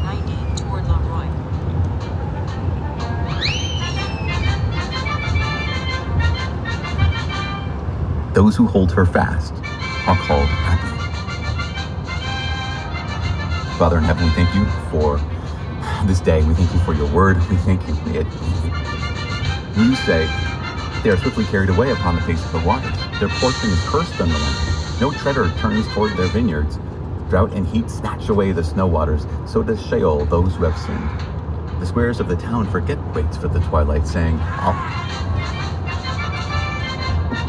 90 toward Leroy. Those who hold her fast are called happy. Father in heaven, we thank you for this day. We thank you for your word. We thank you. You say they are swiftly carried away upon the face of the waters. Their portion is cursed on the land. No treader turns toward their vineyards. Drought and heat snatch away the snow waters. So does Sheol those who have sinned. The squares of the town forget waits for the twilight, saying, I'll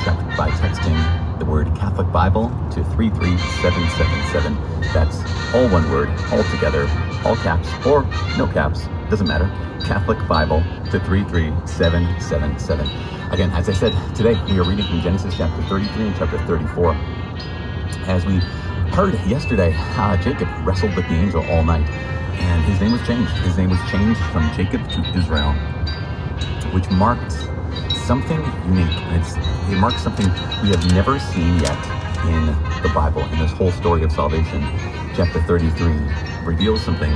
check by texting the word Catholic Bible to 33777. That's all one word, all together, all caps or no caps, doesn't matter. Catholic Bible to 33777. Again, as I said, today we are reading from Genesis chapter 33 and chapter 34. As we heard yesterday, Jacob wrestled with the angel all night, and his name was changed. His name was changed from Jacob to Israel, which marked something unique. And it marks something we have never seen yet in the Bible. In this whole story of salvation, chapter 33 reveals something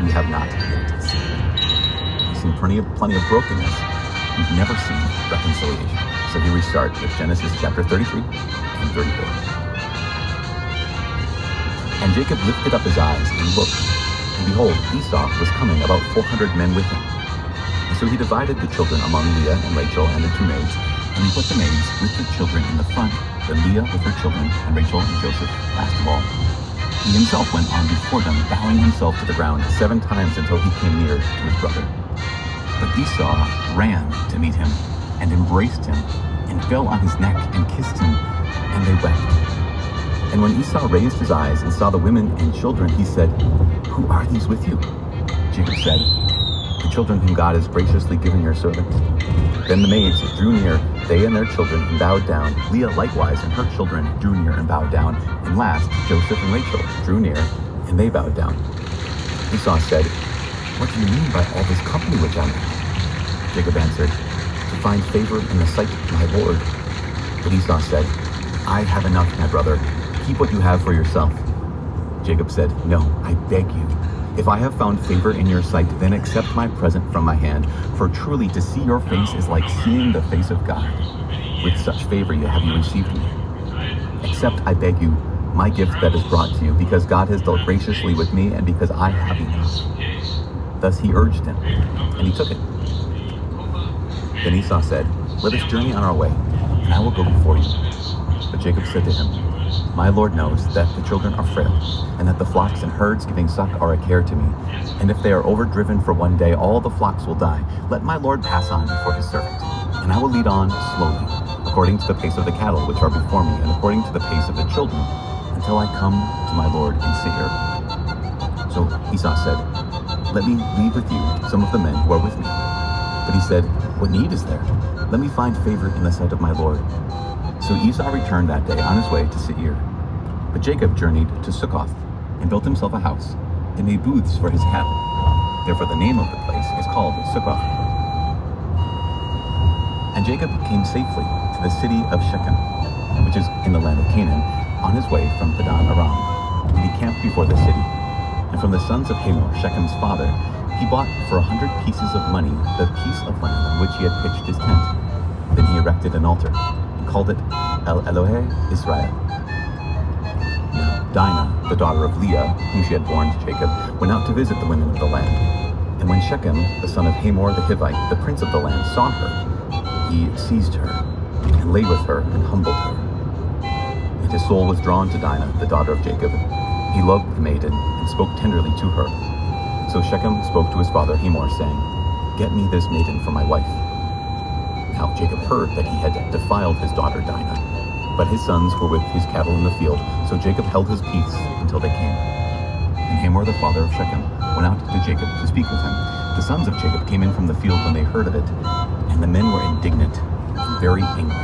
we have not yet seen. We've seen plenty of brokenness. We've never seen reconciliation. So here we start with Genesis chapter 33 and 34. And Jacob lifted up his eyes and looked, and behold, Esau was coming, about 400 men with him. And so he divided the children among Leah and Rachel and the two maids, and he put the maids with their children in the front, then Leah with her children, and Rachel and Joseph last of all. He himself went on before them, bowing himself to the ground 7 times until he came near to his brother. But Esau ran to meet him, and embraced him, and fell on his neck, and kissed him, and they wept. And when Esau raised his eyes and saw the women and children, he said, Who are these with you? Jacob said, The children whom God has graciously given your servant. Then the maids drew near, they and their children, and bowed down. Leah likewise and her children drew near and bowed down. And last, Joseph and Rachel drew near, and they bowed down. Esau said, What do you mean by all this company which I am? Jacob answered, To find favor in the sight of my Lord. But Esau said, I have enough, my brother. Keep what you have for yourself. Jacob said, No, I beg you. If I have found favor in your sight, then accept my present from my hand. For truly to see your face is like seeing the face of God. With such favor have you received me. Accept, I beg you, my gift that is brought to you, because God has dealt graciously with me, and because I have enough. Thus he urged him, and he took it. Then Esau said, Let us journey on our way, and I will go before you. But Jacob said to him, My Lord knows that the children are frail, and that the flocks and herds giving suck are a care to me. And if they are overdriven for one day, all the flocks will die. Let my Lord pass on before his servant, and I will lead on slowly, according to the pace of the cattle which are before me, and according to the pace of the children, until I come to my Lord in Seir. So Esau said, Let me leave with you some of the men who are with me. But he said, What need is there? Let me find favor in the sight of my Lord. So Esau returned that day on his way to Seir. But Jacob journeyed to Succoth, and built himself a house, and made booths for his cattle. Therefore the name of the place is called Succoth. And Jacob came safely to the city of Shechem, which is in the land of Canaan, on his way from Padan Aram. And he camped before the city. And from the sons of Hamor, Shechem's father, he bought for 100 pieces of money the piece of land on which he had pitched his tent. Then he erected an altar, called it El Elohe Israel. Now Dinah, the daughter of Leah, whom she had borne to Jacob, went out to visit the women of the land. And when Shechem, the son of Hamor the Hivite, the prince of the land, saw her, he seized her, and lay with her, and humbled her. And his soul was drawn to Dinah, the daughter of Jacob. He loved the maiden, and spoke tenderly to her. So Shechem spoke to his father Hamor, saying, Get me this maiden for my wife. Now Jacob heard that he had defiled his daughter Dinah, but his sons were with his cattle in the field, so Jacob held his peace until they came. And Hamor the father of Shechem went out to Jacob to speak with him. The sons of Jacob came in from the field when they heard of it, and the men were indignant and very angry,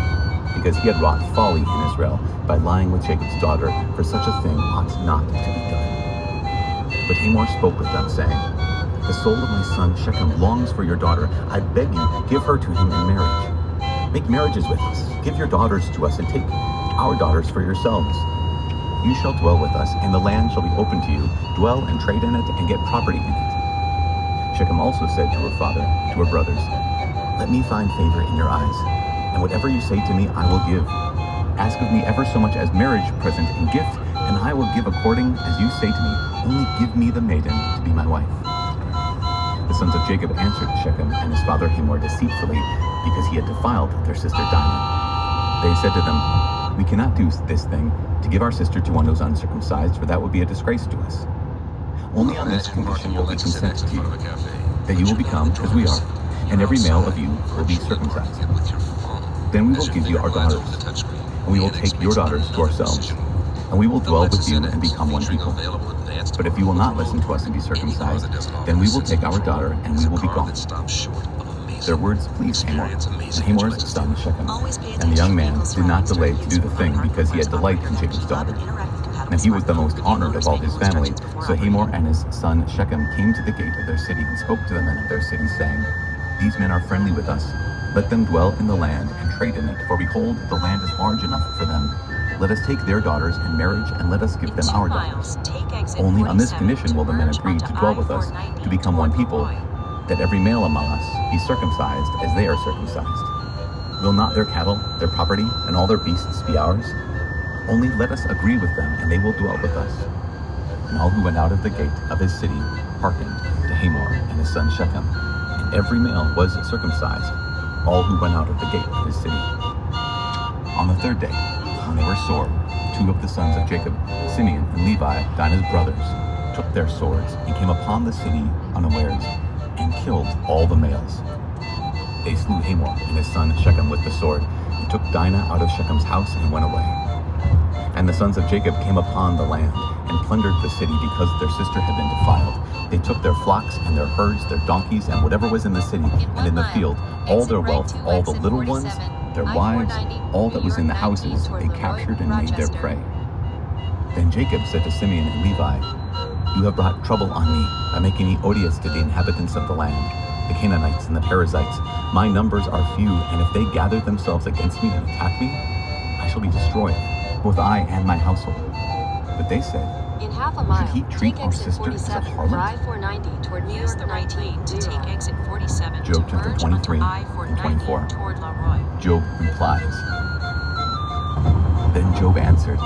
because he had wrought folly in Israel by lying with Jacob's daughter, for such a thing ought not to be done. But Hamor spoke with them, saying, The soul of my son Shechem longs for your daughter. I beg you, give her to him in marriage. Make marriages with us. Give your daughters to us, and take our daughters for yourselves. You shall dwell with us, and the land shall be open to you. Dwell and trade in it, and get property in it. Shechem also said to her father, to her brothers, Let me find favor in your eyes, and whatever you say to me I will give. Ask of me ever so much as marriage present and gift, and I will give according as you say to me. Only give me the maiden to be my wife. The sons of Jacob answered Shechem and his father Hamor deceitfully, because he had defiled their sister Dinah. They said to them, We cannot do this thing, to give our sister to one who is uncircumcised, for that would be a disgrace to us. Only on this condition will we consent to you, that you will become as we are, and every male of you will be circumcised. Then we will give you our daughters, and we will take your daughters to ourselves, and we will dwell with you and become one people. But if you will not listen to us and be circumcised, then we will take our daughter and we will be gone. Their words pleased Hamor, and Hamor's son Shechem, and the young man did not delay to do the thing because he had delight in Jacob's daughter. And he was the most honored of all his family. So Hamor and his son Shechem came to the gate of their city and spoke to the men of their city, saying, These men are friendly with us. Let them dwell in the land and trade in it, for behold, the land is large enough for them. Let us take their daughters in marriage, and let us give them our daughters. Only on this condition will the men agree to dwell with us, to become one people, that every male among us be circumcised as they are circumcised. Will not their cattle, their property, and all their beasts be ours? Only let us agree with them, and they will dwell with us. And all who went out of the gate of his city hearkened to Hamor and his son Shechem, and every male was circumcised, all who went out of the gate of his city. On the third day, when they were sore, two of the sons of Jacob, Simeon and Levi, Dinah's brothers, took their swords and came upon the city unawares, and killed all the males. They slew Hamor and his son Shechem with the sword, and took Dinah out of Shechem's house and went away. And the sons of Jacob came upon the land, and plundered the city because their sister had been defiled. They took their flocks and their herds, their donkeys, and whatever was in the city and in the field, all their wealth, all the little ones, their wives, all that was in the houses, they captured and made their prey. Then Jacob said to Simeon and Levi, You have brought trouble on me by making me odious to the inhabitants of the land, the Canaanites and the Perizzites. My numbers are few, and if they gather themselves against me and attack me, I shall be destroyed, both I and my household. But they said, In half a mile, Should he treat take our exit sister as a 47 for harlot? I-490 toward New York 19 to take exit 47 Job to chapter merge 23 onto and 24. I-490 toward Leroy. Job replies. Then Job answered,